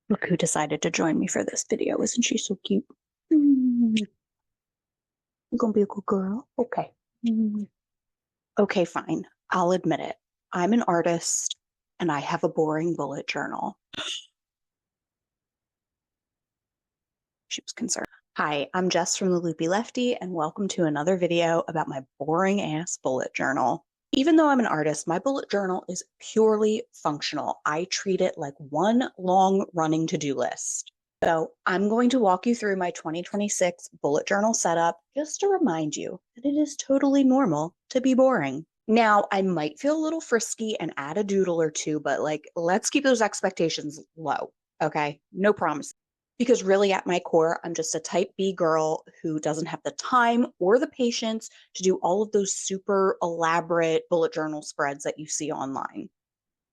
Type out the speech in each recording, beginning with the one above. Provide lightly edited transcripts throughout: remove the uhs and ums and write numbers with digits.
Look who decided to join me for this video. Isn't she so cute? You're gonna be a good girl? Okay. Okay, fine. I'll admit it. I'm an artist and I have a boring bullet journal. She was concerned. Hi, I'm Jess from The Loopy Lefty, and welcome to another video about my boring ass bullet journal. Even though I'm an artist, my bullet journal is purely functional. I treat it like one long running to-do list. So I'm going to walk you through my 2026 bullet journal setup just to remind you that it is totally normal to be boring. Now, I might feel a little frisky and add a doodle or two, but let's keep those expectations low, okay? No promise. Because really at my core, I'm just a type B girl who doesn't have the time or the patience to do all of those super elaborate bullet journal spreads that you see online.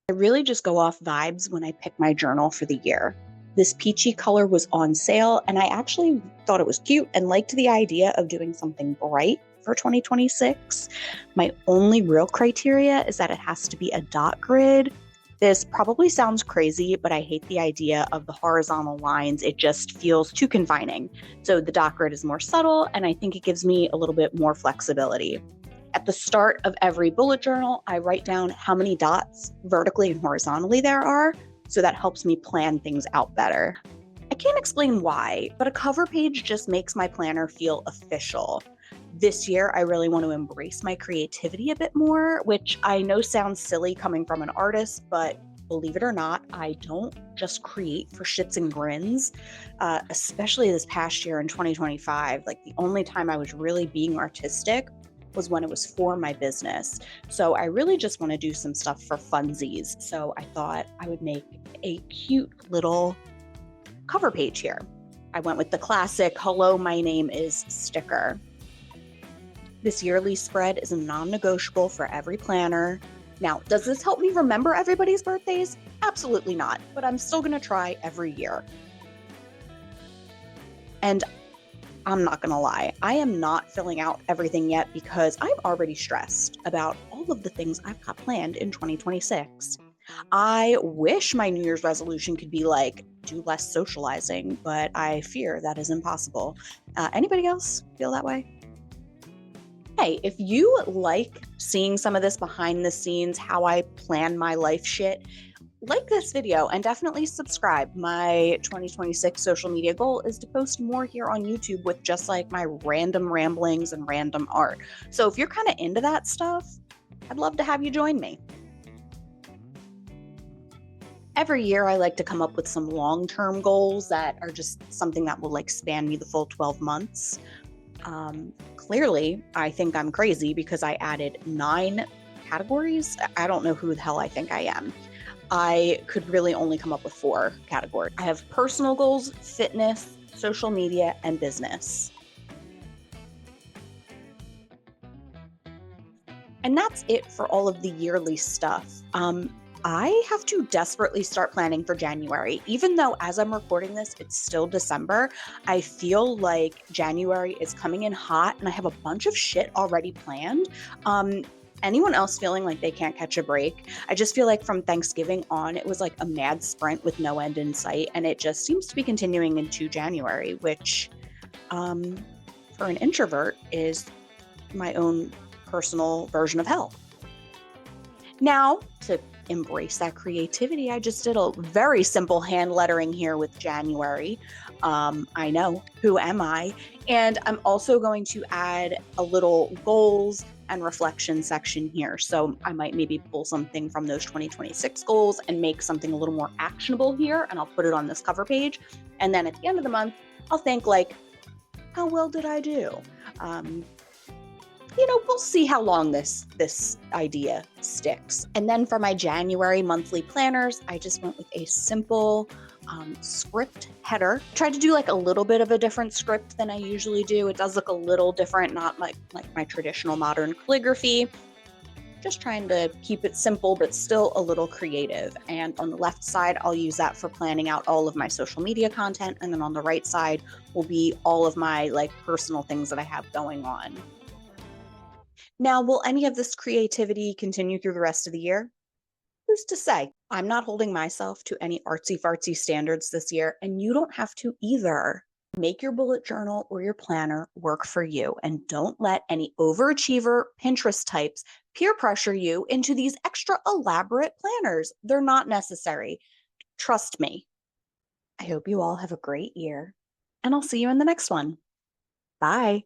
I really just go off vibes when I pick my journal for the year. This peachy color was on sale, and I actually thought it was cute and liked the idea of doing something bright for 2026. My only real criteria is that it has to be a dot grid. This probably sounds crazy, but I hate the idea of the horizontal lines. It just feels too confining. So the dot grid is more subtle, and I think it gives me a little bit more flexibility. At the start of every bullet journal, I write down how many dots vertically and horizontally there are, so that helps me plan things out better. I can't explain why, but a cover page just makes my planner feel official. This year, I really want to embrace my creativity a bit more, which I know sounds silly coming from an artist, but believe it or not, I don't just create for shits and grins, especially this past year in 2025. Like the only time I was really being artistic was when it was for my business. So I really just want to do some stuff for funsies. So I thought I would make a cute little cover page here. I went with the classic "Hello, my name is" sticker. This yearly spread is a non-negotiable for every planner. Now, does this help me remember everybody's birthdays? Absolutely not, but I'm still gonna try every year. And I'm not gonna lie, I am not filling out everything yet because I'm already stressed about all of the things I've got planned in 2026. I wish my New Year's resolution could be do less socializing, but I fear that is impossible. Anybody else feel that way? Hey, if you like seeing some of this behind the scenes, how I plan my life shit, like this video and definitely subscribe. My 2026 social media goal is to post more here on YouTube with just my random ramblings and random art. So if you're kind of into that stuff, I'd love to have you join me. Every year, I like to come up with some long-term goals that are just something that will span me the full 12 months. Clearly, I think I'm crazy because I added 9 categories. I don't know who the hell I think I am. I could really only come up with 4 categories. I have personal goals, fitness, social media, and business. And that's it for all of the yearly stuff. I have to desperately start planning for January. Even though as I'm recording this, it's still December, I feel like January is coming in hot and I have a bunch of shit already planned. Anyone else feeling like they can't catch a break? I just feel like from Thanksgiving on, it was like a mad sprint with no end in sight. And it just seems to be continuing into January, which for an introvert is my own personal version of hell. Now, to embrace that creativity, I just did a very simple hand lettering here with January. I know, who am I? And I'm also going to add a little goals and reflection section here. So I might maybe pull something from those 2026 goals and make something a little more actionable here, and I'll put it on this cover page. And then at the end of the month, I'll think how well did I do? We'll see how long this idea sticks. And then for my January monthly planners, I just went with a simple script header. Tried to do a little bit of a different script than I usually do. It does look a little different, not like my traditional modern calligraphy. Just trying to keep it simple, but still a little creative. And on the left side, I'll use that for planning out all of my social media content. And then on the right side will be all of my personal things that I have going on. Now, will any of this creativity continue through the rest of the year? Who's to say? I'm not holding myself to any artsy fartsy standards this year, and you don't have to either. Make your bullet journal or your planner work for you, and don't let any overachiever Pinterest types peer pressure you into these extra elaborate planners. They're not necessary. Trust me. I hope you all have a great year, and I'll see you in the next one. Bye.